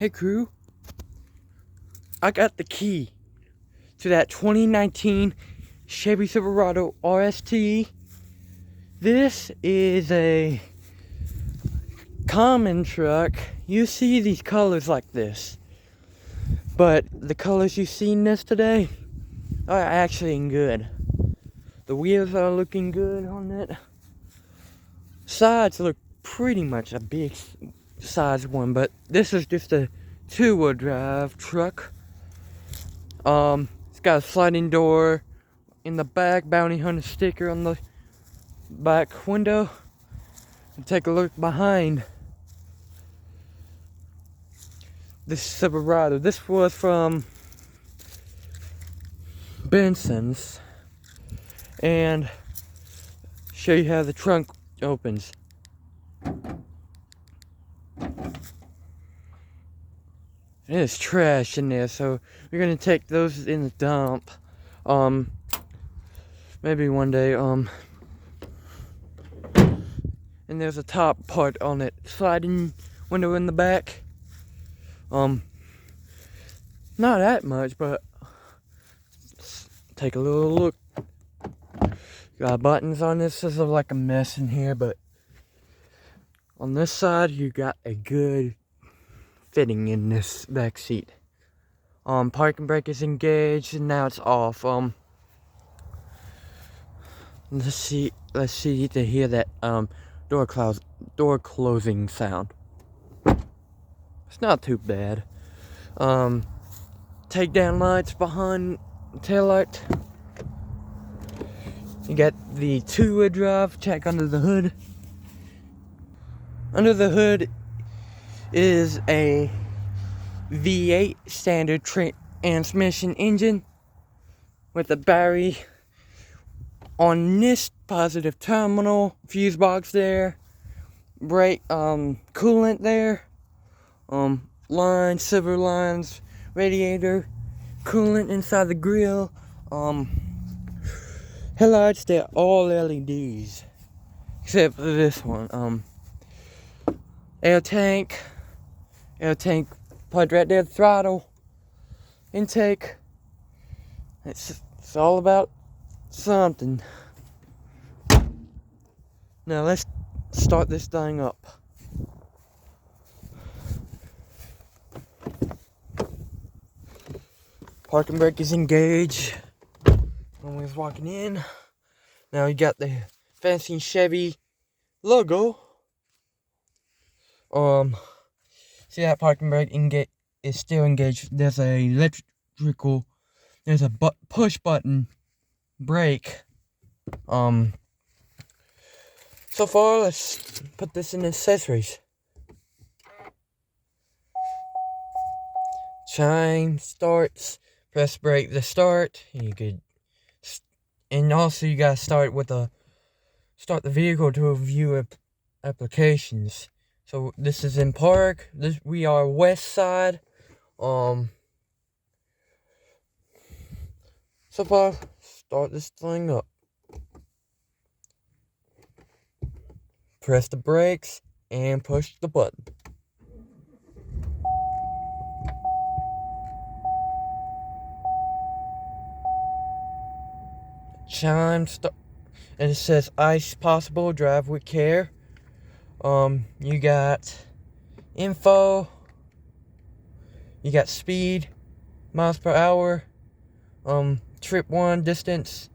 Hey crew, I got the key to that 2019 Chevy Silverado RST. This is a common truck. You see these colors like this, but the colors you see in this today are actually good. The wheels are looking good on it. Sides look pretty much a big size one, but this is just a two-wheel drive truck. It's got a sliding door in the back, bounty hunter sticker on the back window. And take a look behind this Silverado. This was from Benson's, and show you how the trunk opens. There's trash in there, so we're gonna take those in the dump. Maybe one day. And there's a top part on it, sliding window in the back. Not that much, but let's take a little look. Got buttons on this. This is like a mess in here, but on this side you got a good fitting in this back seat. Parking brake is engaged and now it's off. Let's see to hear that door closing sound. It's not too bad. Takedown lights behind the taillight. You got the two-wheel drive. Check under the hood. Under the hood is a V8 standard transmission engine with a battery on this positive terminal, fuse box there, brake, coolant there, lines, silver lines, radiator, coolant inside the grill, headlights, they're all LEDs, except for this one. Air tank plugged right there, throttle, intake. It's all about something. Now let's start this thing up. Parking brake is engaged when we was walking in. Now you got the fancy Chevy logo. See that parking brake is still engaged. There's a push button brake. So far, let's put this in accessories. Chime starts. Press brake to start. And also you gotta start the vehicle to view applications. So this is in park. We are west side. So far, start this thing up. Press the brakes and push the button. Chime start, and it says ice possible, drive with care. You got info, you got speed, miles per hour, trip 1 distance,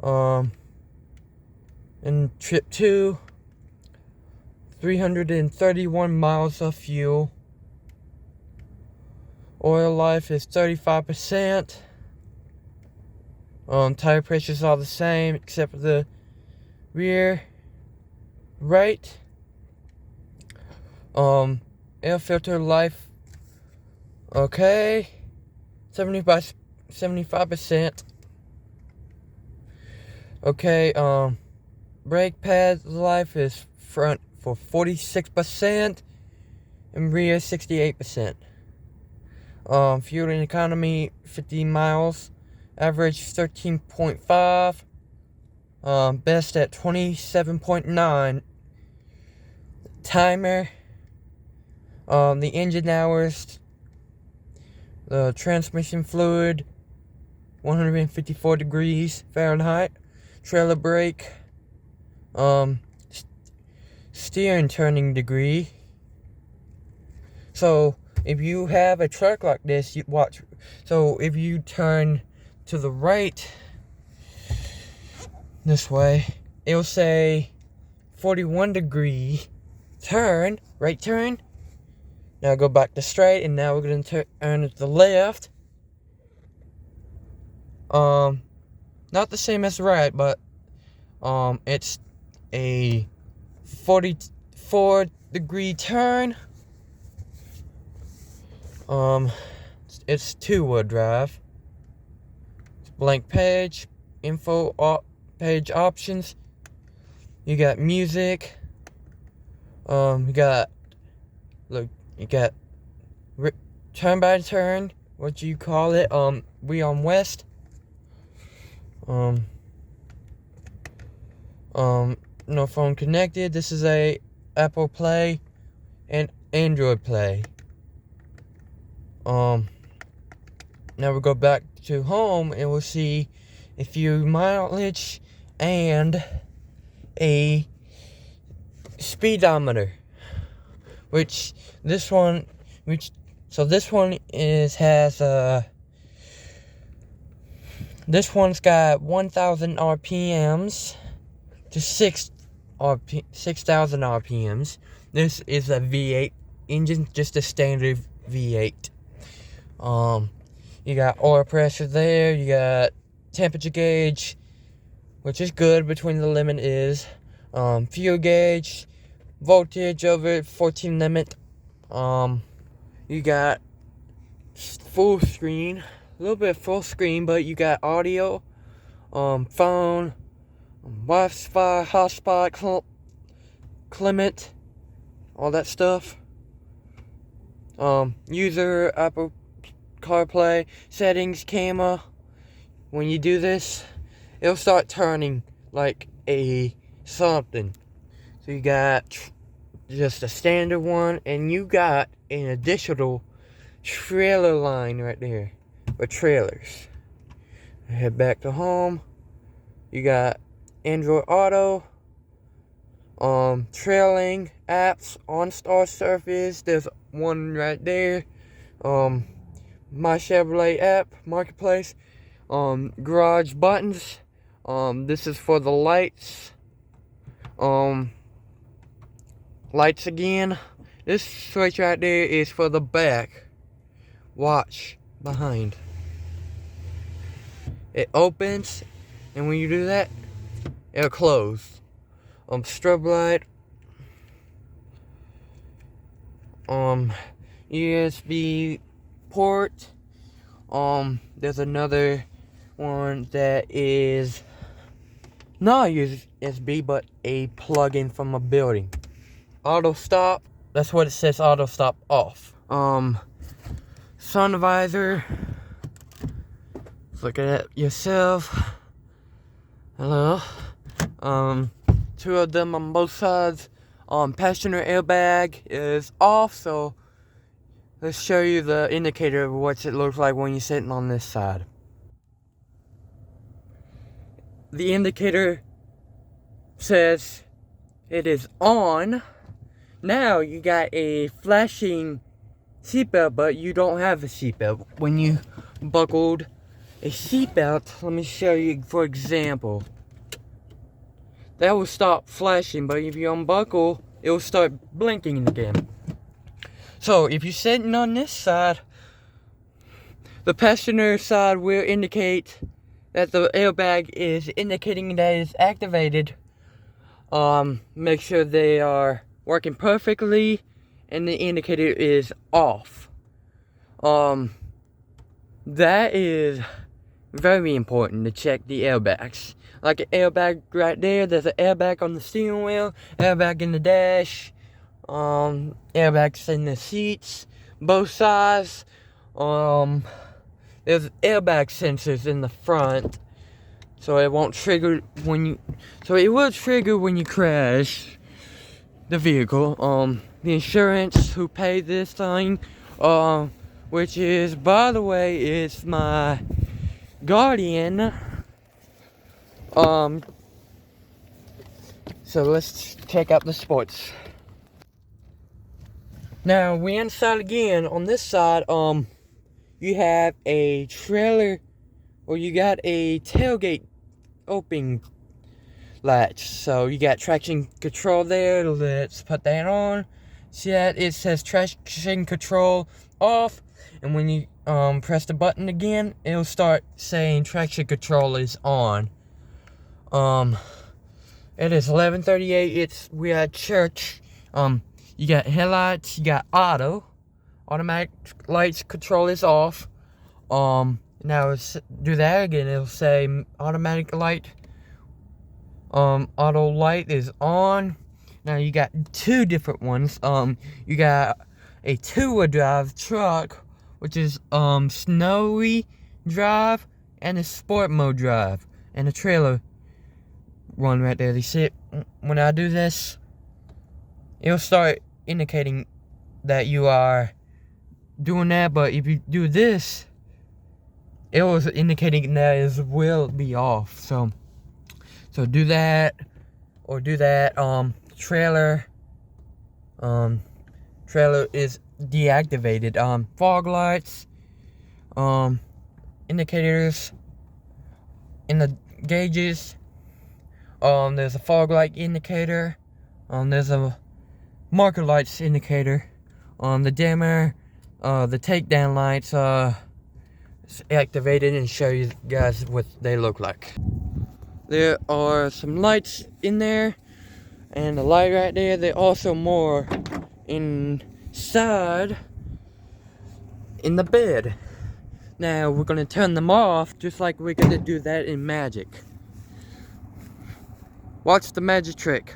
and trip 2, 331 miles of fuel. Oil life is 35%. Tire pressures are the same except for the rear right. Air filter life, okay, 75%. Okay, brake pad life is front for 46% and rear 68%. Fuel and economy 50 miles, average 13.5, best at 27.9. Timer The engine hours, the transmission fluid, 154 degrees Fahrenheit, trailer brake, steering turning degree. So if you have a truck like this, you watch. So if you turn to the right this way, it'll say 41 degree turn, right turn. Now go back to straight, and now we're going to turn to the left. Not the same as right, but it's a 44 degree turn. It's 2-wheel drive. It's blank page, page options. You got music. You got turn by turn, what you call it. We on west. No phone connected. This is a Apple Play and Android Play. Now we'll go back to home and we'll see a few mileage and a speedometer. This one's got 1,000 RPMs to 6,000 RPMs. This is a V8 engine, just a standard V8. You got oil pressure there. You got temperature gauge, which is good. Between the limit is fuel gauge, voltage over 14 limit. You got full screen, a little bit full screen, but you got audio, phone, Wi-Fi, hotspot, climate, all that stuff. User, Apple CarPlay, settings, camera. When you do this, it'll start turning like a something. So you got just a standard one, and you got an additional trailer line right there for trailers. Head back to home. You got Android Auto, trailing apps, OnStar Surface. There's one right there. My Chevrolet app, Marketplace. Garage buttons. This is for the lights. Lights again. This switch right there is for the back. Watch behind. It opens, and when you do that, it'll close. Strobe light. USB port. There's another one that is not USB, but a plug-in from a building. Auto stop. That's what it says. Auto stop off. Sun visor. Look at it yourself. Hello. Two of them on both sides. Passenger airbag is off, so let's show you the indicator of what it looks like when you're sitting on this side. The indicator says it is on. Now you got a flashing seatbelt, but you don't have a seatbelt. When you buckled a seatbelt, let me show you for example. That will stop flashing, but if you unbuckle, it will start blinking again. So if you're sitting on this side, the passenger side will indicate that the airbag is indicating that it's activated. Make sure they are working perfectly and the indicator is off. That is very important to check the airbags. Like an airbag right there, there's an airbag on the steering wheel, airbag in the dash, airbags in the seats, both sides. There's airbag sensors in the front, so it won't trigger when you. So it will trigger when you crash the vehicle. the insurance who paid this thing, which is, by the way, it's my guardian. So let's check out the sports. Now we inside again. On this side, you have a trailer, or you got a tailgate opening latch. So you got traction control there. Let's put that on. See that? It says traction control off, and when you press the button again, it'll start saying traction control is on. It is 11:38. We at church. You got headlights. You got automatic lights control is off. Now let's do that again. It'll say automatic light. Auto light is on. Now you got two different ones. You got a two-wheel drive truck, which is snowy drive, and a sport mode drive, and a trailer one right there. You see it? When I do this, it'll start indicating that you are doing that, but if you do this, it was indicating that it will be off. So do that, or do that. Trailer is deactivated. Fog lights, indicators in the gauges. There's a fog light indicator. There's a marker lights indicator. The dimmer, the takedown lights, it's activated, and show you guys what they look like. There are some lights in there, and the light right there. There are also more inside in the bed. Now we're gonna turn them off, just like we're gonna do that in Magic. Watch the magic trick.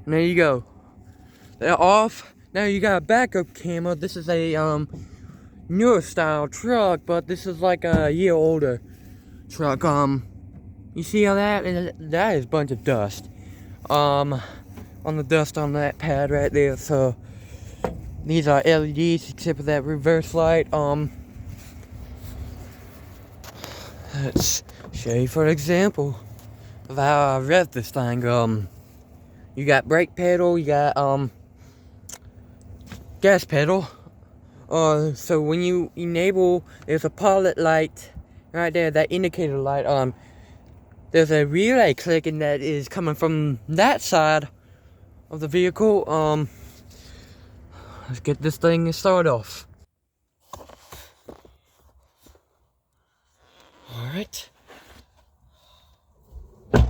And there you go. They're off. Now you got a backup camera. This is a newer style truck, but this is like a year older truck. You see how that is a bunch of dust. On the dust on that pad right there. So these are LEDs, except for that reverse light. Let's show you for example of how I rev this thing. You got brake pedal, you got gas pedal. So when you enable, there's a pilot light right there, that indicator light. There's a relay clicking that is coming from that side of the vehicle. Let's get this thing started off. All right. It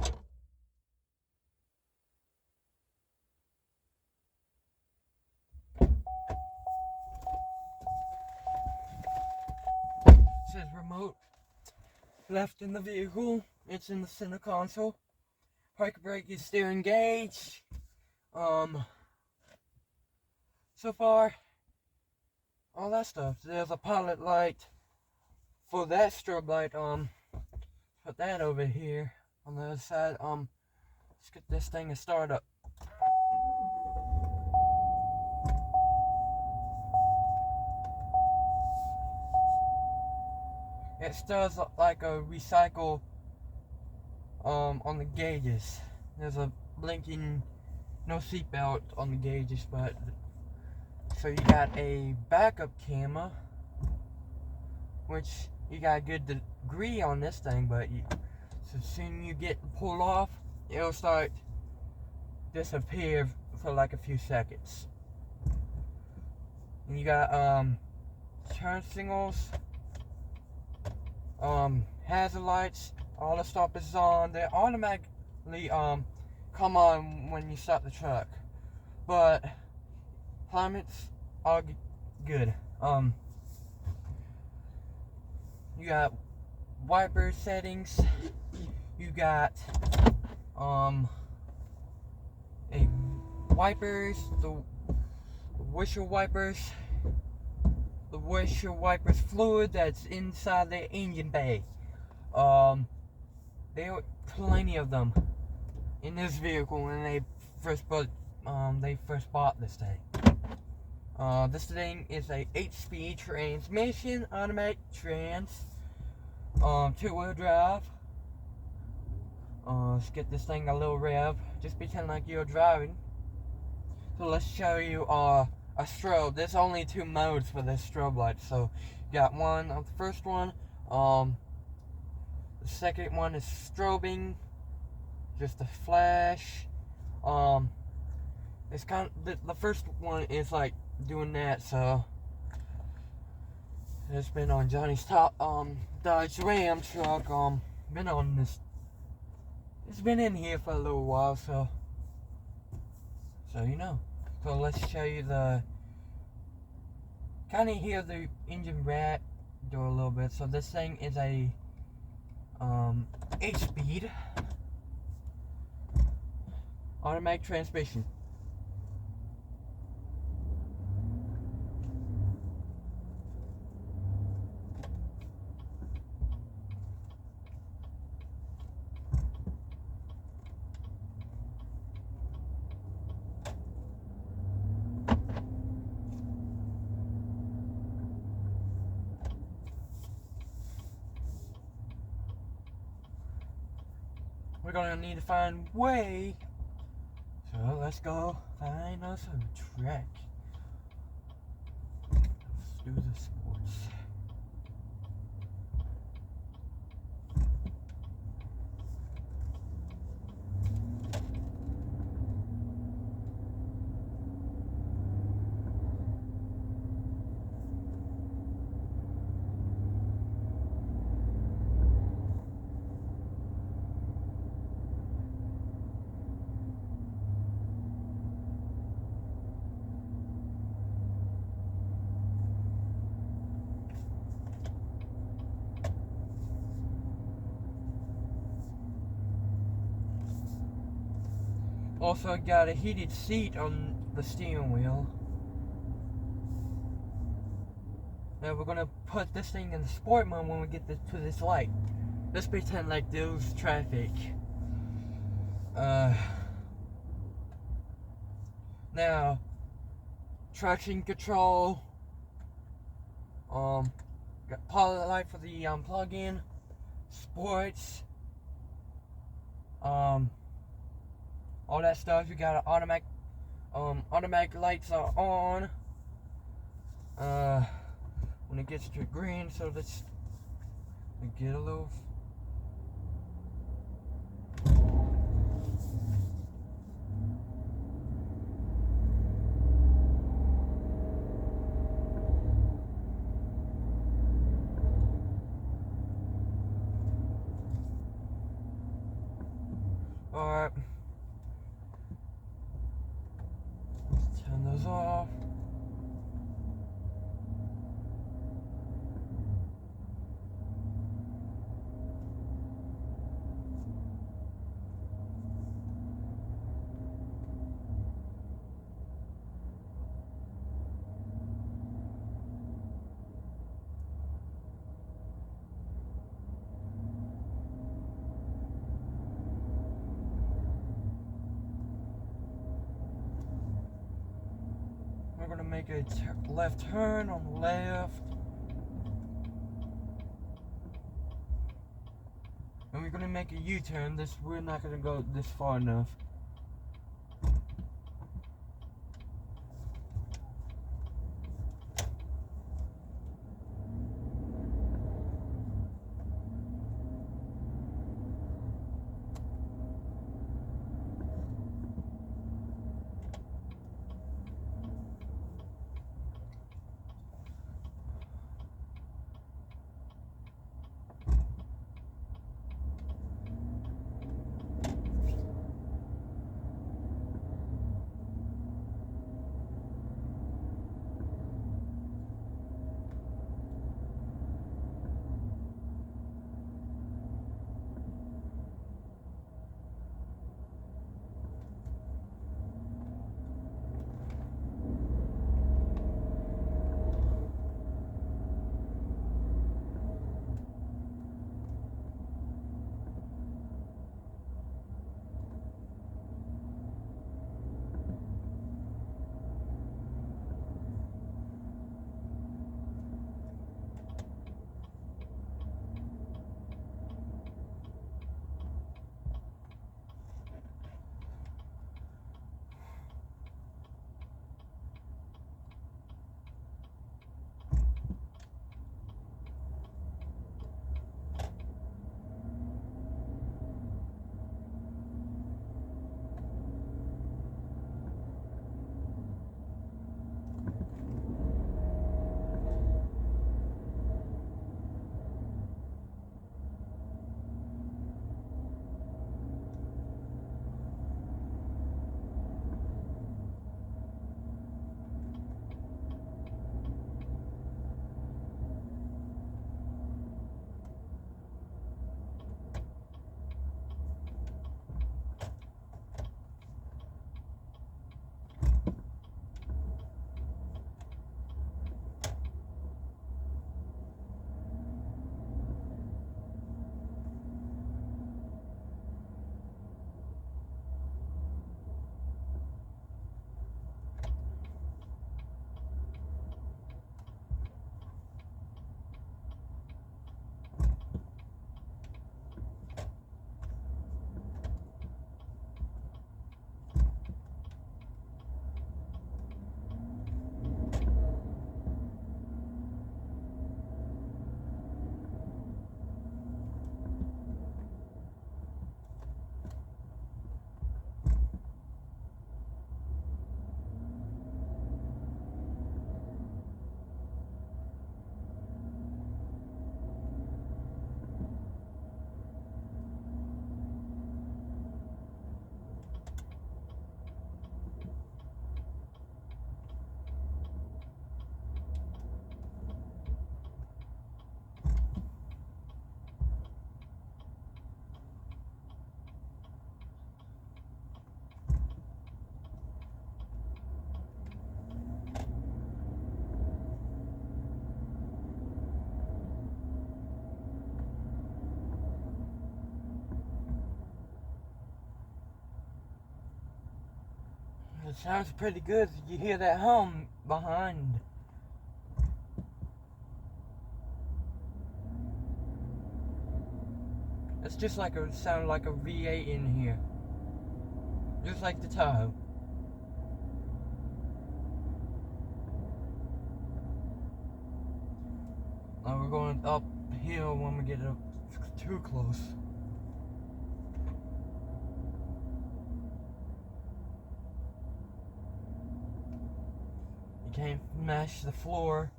says remote left in the vehicle. It's in the center console. Park brake is steering gauge. So far, all that stuff. There's a pilot light for that strobe light. Put that over here on the other side. Let's get this thing to start up. It does look like a recycle on the gauges. There's a blinking no seatbelt on the gauges, but so you got a backup camera, which you got a good degree on this thing, but so soon you get pulled off, it'll start disappear for like a few seconds. And you got turn signals, hazard lights, all the stuff is on. They automatically come on when you stop the truck, but climates are good. You got wiper settings. You got a wipers, the windshield wipers, the windshield wipers fluid that's inside the engine bay. There are plenty of them in this vehicle when they first bought this thing. This thing is a 8-speed transmission, automatic two-wheel drive. Let's get this thing a little rev. Just pretend like you're driving. So let's show you a strobe. There's only 2 modes for this strobe light. So you got one on the first one. The second one is strobing, just a flash. It's kind of the first one is like doing that. So it's been on Johnny's top Dodge Ram truck. Been on this. It's been in here for a little while, so you know. So let's show you the. Kind of hear the engine rat do a little bit. So this thing is a 8-speed automatic transmission. We're gonna need to find way. So let's go find us a track. Let's do the sports. Also got a heated seat on the steering wheel. Now we're gonna put this thing in the sport mode when we get to this light. Let's pretend like there's traffic. Now traction control. Got pilot light for the plug-in. Sports. All that stuff. You got an automatic lights are on. When it gets to green, so let's get a little. Alright. Turn those off. We're gonna make a left turn on the left. And we're gonna make a U-turn. We're not gonna go this far enough. It sounds pretty good. You hear that hum behind. It's just like a sound like a V8 in here. Just like the Tahoe. Now we're going uphill when we get up too close. You can't mash the floor.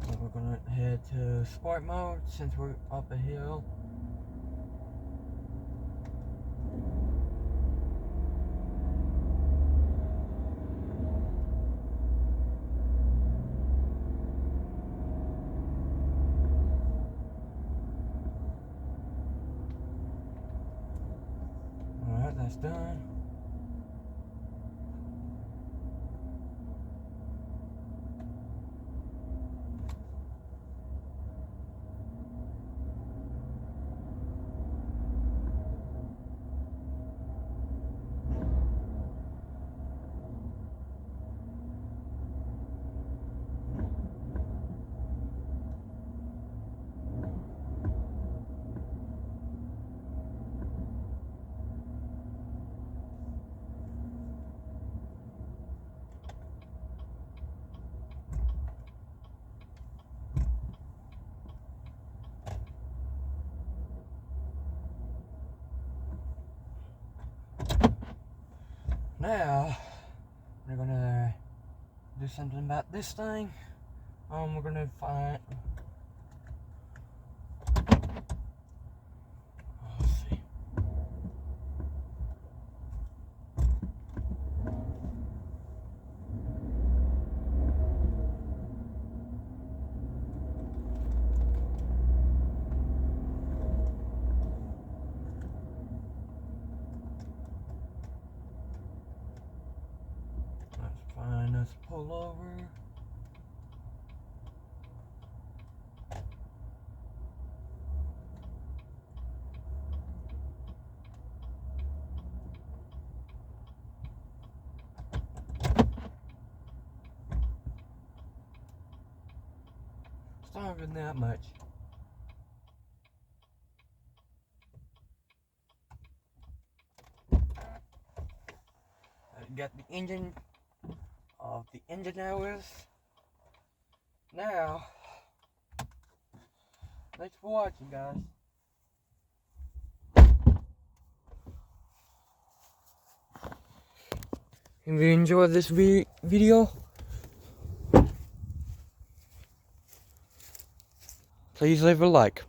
And we're gonna head to sport mode since we're up a hill. Alright, that's done. Now, we're gonna do something about this thing. We're gonna find. Let's see. Let's find us pull over. It's not even that much. I got the engine of the engine hours. Now, thanks for watching, guys. If you enjoyed this video, please leave a like.